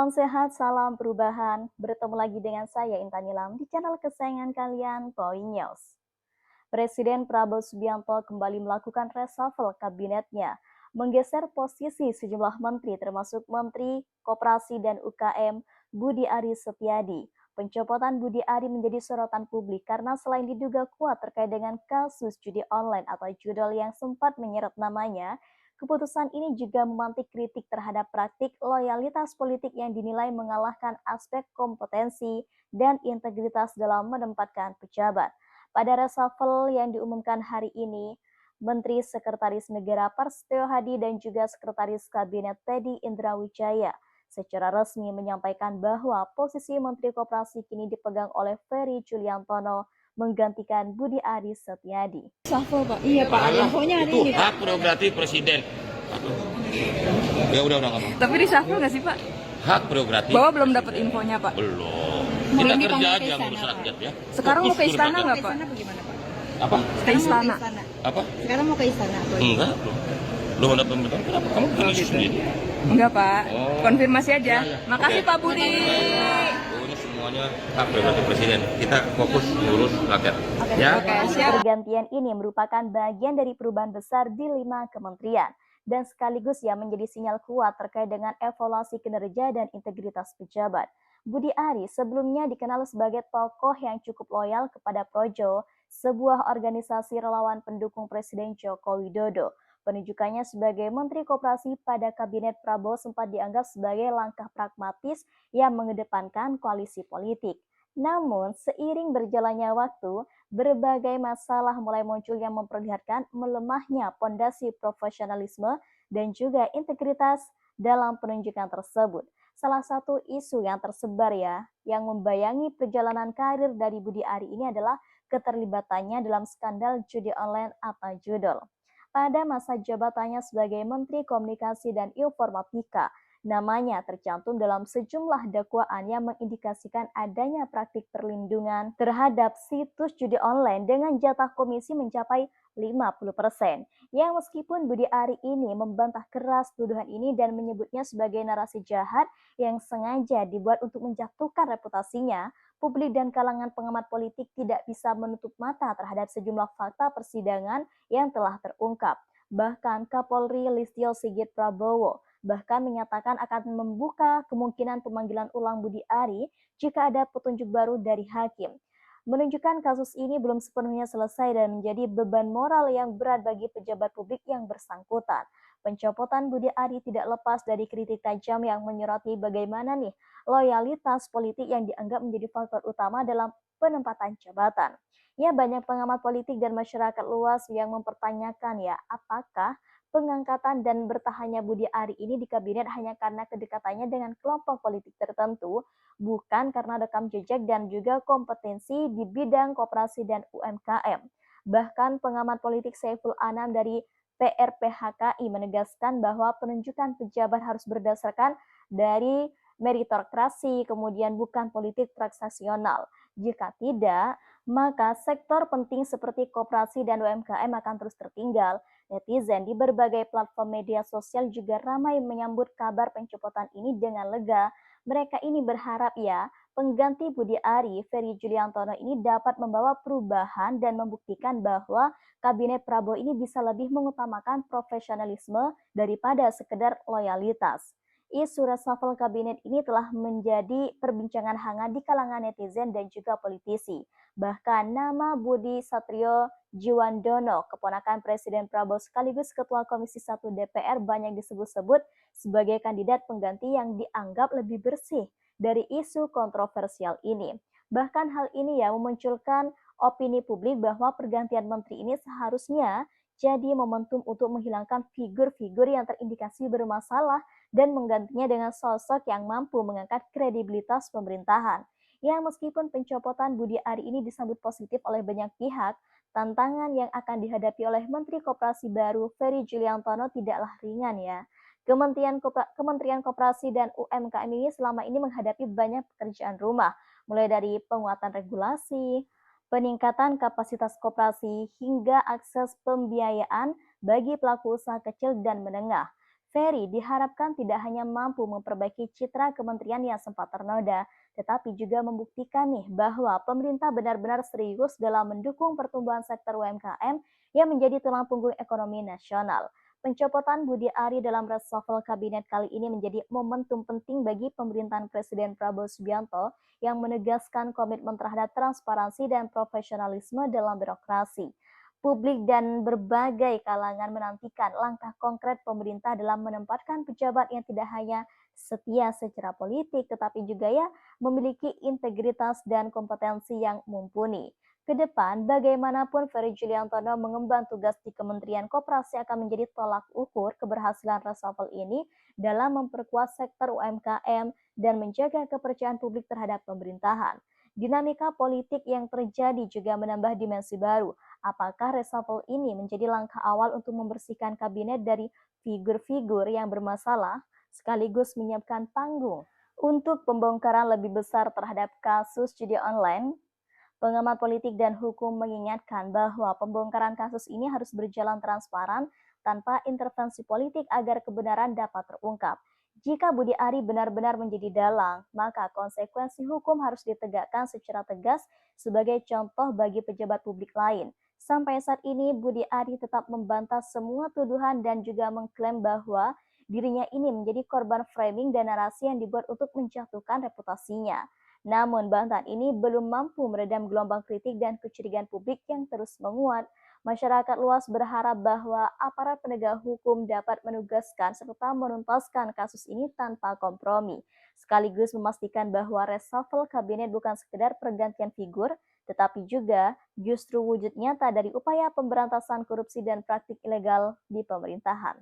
Salam sehat, salam perubahan. Bertemu lagi dengan saya Intan Nilam di channel kesayangan kalian, Point News. Presiden Prabowo Subianto kembali melakukan reshuffle kabinetnya, menggeser posisi sejumlah menteri termasuk Menteri Koperasi dan UKM Budi Aris Setiadi. Pencopotan Budi Ari menjadi sorotan publik karena selain diduga kuat terkait dengan kasus judi online atau judol yang sempat menyeret namanya, keputusan ini juga memantik kritik terhadap praktik loyalitas politik yang dinilai mengalahkan aspek kompetensi dan integritas dalam menempatkan pejabat. Pada reshuffle yang diumumkan hari ini, Menteri Sekretaris Negara Prasetyo Hadi dan juga Sekretaris Kabinet Teddy Indrawijaya secara resmi menyampaikan bahwa posisi Menteri Koperasi kini dipegang oleh Ferry Juliantono menggantikan Budi Aris Setiadi. Reshuffle Pak. Iya Pak, infonya hari itu ini Pak. hak prerogatif presiden. Ya udah nggak apa. Tapi reshuffle nggak sih Pak? Hak prerogatif. Bawa belum dapat infonya Pak. Belum. Kita kerja aja ngurus rakyat ya. Sekarang mau ke istana nggak Pak? Istana bagaimana Pak? Apa? Ke istana. Apa? Sekarang mau ke istana Pak? Enggak, belum. Belum ada pemberitahuan. Kenapa? Kamu bikin isu sendiri. Enggak Pak. Oh. Konfirmasi aja. Ya. Makasih Oke. Pak Budi. Ini semuanya hak prerogatif presiden. Kita fokus ngurus rakyat. Ya. Oke, siap. Pergantian ini merupakan bagian dari perubahan besar di 5 kementerian dan sekaligus yang menjadi sinyal kuat terkait dengan evaluasi kinerja dan integritas pejabat. Budi Ari sebelumnya dikenal sebagai tokoh yang cukup loyal kepada Projo, sebuah organisasi relawan pendukung Presiden Joko Widodo. Penunjukannya sebagai Menteri Koperasi pada Kabinet Prabowo sempat dianggap sebagai langkah pragmatis yang mengedepankan koalisi politik. Namun, seiring berjalannya waktu, berbagai masalah mulai muncul yang memperlihatkan melemahnya pondasi profesionalisme dan juga integritas dalam penunjukan tersebut. Salah satu isu yang tersebar yang membayangi perjalanan karir dari Budi Ari ini adalah keterlibatannya dalam skandal judi online atau judol. Pada masa jabatannya sebagai Menteri Komunikasi dan Informatika, namanya tercantum dalam sejumlah dakwaan yang mengindikasikan adanya praktik perlindungan terhadap situs judi online dengan jatah komisi mencapai 50%. Yang meskipun Budi Ari ini membantah keras tuduhan ini dan menyebutnya sebagai narasi jahat yang sengaja dibuat untuk menjatuhkan reputasinya, publik dan kalangan pengamat politik tidak bisa menutup mata terhadap sejumlah fakta persidangan yang telah terungkap. Bahkan Kapolri Listio Sigit Prabowo bahkan menyatakan akan membuka kemungkinan pemanggilan ulang Budi Ari jika ada petunjuk baru dari hakim. Menunjukkan kasus ini belum sepenuhnya selesai dan menjadi beban moral yang berat bagi pejabat publik yang bersangkutan. Pencopotan Budi Ari tidak lepas dari kritik tajam yang menyoroti bagaimana loyalitas politik yang dianggap menjadi faktor utama dalam penempatan jabatan. Ya, banyak pengamat politik dan masyarakat luas yang mempertanyakan apakah pengangkatan dan bertahannya Budi Ari ini di kabinet hanya karena kedekatannya dengan kelompok politik tertentu, bukan karena rekam jejak dan juga kompetensi di bidang koperasi dan UMKM. Bahkan pengamat politik Saiful Anam dari PRPHKI menegaskan bahwa penunjukan pejabat harus berdasarkan dari meritokrasi, kemudian bukan politik transaksional. Jika tidak, maka sektor penting seperti koperasi dan UMKM akan terus tertinggal. Netizen di berbagai platform media sosial juga ramai menyambut kabar pencopotan ini dengan lega. Mereka ini berharap pengganti Budi Ari, Ferry Juliantono ini dapat membawa perubahan dan membuktikan bahwa Kabinet Prabowo ini bisa lebih mengutamakan profesionalisme daripada sekedar loyalitas. Isu reshuffle kabinet ini telah menjadi perbincangan hangat di kalangan netizen dan juga politisi. Bahkan nama Budi Satrio Jiwandono, keponakan Presiden Prabowo sekaligus Ketua Komisi 1 DPR banyak disebut-sebut sebagai kandidat pengganti yang dianggap lebih bersih dari isu kontroversial ini. Bahkan hal ini memunculkan opini publik bahwa pergantian menteri ini seharusnya jadi momentum untuk menghilangkan figur-figur yang terindikasi bermasalah dan menggantinya dengan sosok yang mampu mengangkat kredibilitas pemerintahan. Yang meskipun pencopotan Budi Ari ini disambut positif oleh banyak pihak, tantangan yang akan dihadapi oleh Menteri Koperasi baru Ferry Juliantono tidaklah ringan Kementerian Koperasi dan UMKM ini selama ini menghadapi banyak pekerjaan rumah, mulai dari penguatan regulasi, peningkatan kapasitas koperasi, hingga akses pembiayaan bagi pelaku usaha kecil dan menengah. Ferry diharapkan tidak hanya mampu memperbaiki citra kementerian yang sempat ternoda, tetapi juga membuktikan nih bahwa pemerintah benar-benar serius dalam mendukung pertumbuhan sektor UMKM yang menjadi tulang punggung ekonomi nasional. Pencopotan Budi Ari dalam reshuffle kabinet kali ini menjadi momentum penting bagi pemerintahan Presiden Prabowo Subianto yang menegaskan komitmen terhadap transparansi dan profesionalisme dalam birokrasi. Publik dan berbagai kalangan menantikan langkah konkret pemerintah dalam menempatkan pejabat yang tidak hanya setia secara politik, tetapi juga ya memiliki integritas dan kompetensi yang mumpuni. Kedepan, bagaimanapun Ferry Juliantono mengemban tugas di Kementerian Koperasi akan menjadi tolak ukur keberhasilan reshuffle ini dalam memperkuat sektor UMKM dan menjaga kepercayaan publik terhadap pemerintahan. Dinamika politik yang terjadi juga menambah dimensi baru. Apakah reshuffle ini menjadi langkah awal untuk membersihkan kabinet dari figur-figur yang bermasalah, sekaligus menyiapkan panggung untuk pembongkaran lebih besar terhadap kasus judi online? Pengamat politik dan hukum mengingatkan bahwa pembongkaran kasus ini harus berjalan transparan tanpa intervensi politik agar kebenaran dapat terungkap. Jika Budi Ari benar-benar menjadi dalang, maka konsekuensi hukum harus ditegakkan secara tegas sebagai contoh bagi pejabat publik lain. Sampai saat ini, Budi Ari tetap membantah semua tuduhan dan juga mengklaim bahwa dirinya ini menjadi korban framing dan narasi yang dibuat untuk menjatuhkan reputasinya. Namun, bantahan ini belum mampu meredam gelombang kritik dan kecurigaan publik yang terus menguat. Masyarakat luas berharap bahwa aparat penegak hukum dapat menugaskan serta menuntaskan kasus ini tanpa kompromi, sekaligus memastikan bahwa reshuffle kabinet bukan sekedar pergantian figur, tetapi juga justru wujud nyata dari upaya pemberantasan korupsi dan praktik ilegal di pemerintahan.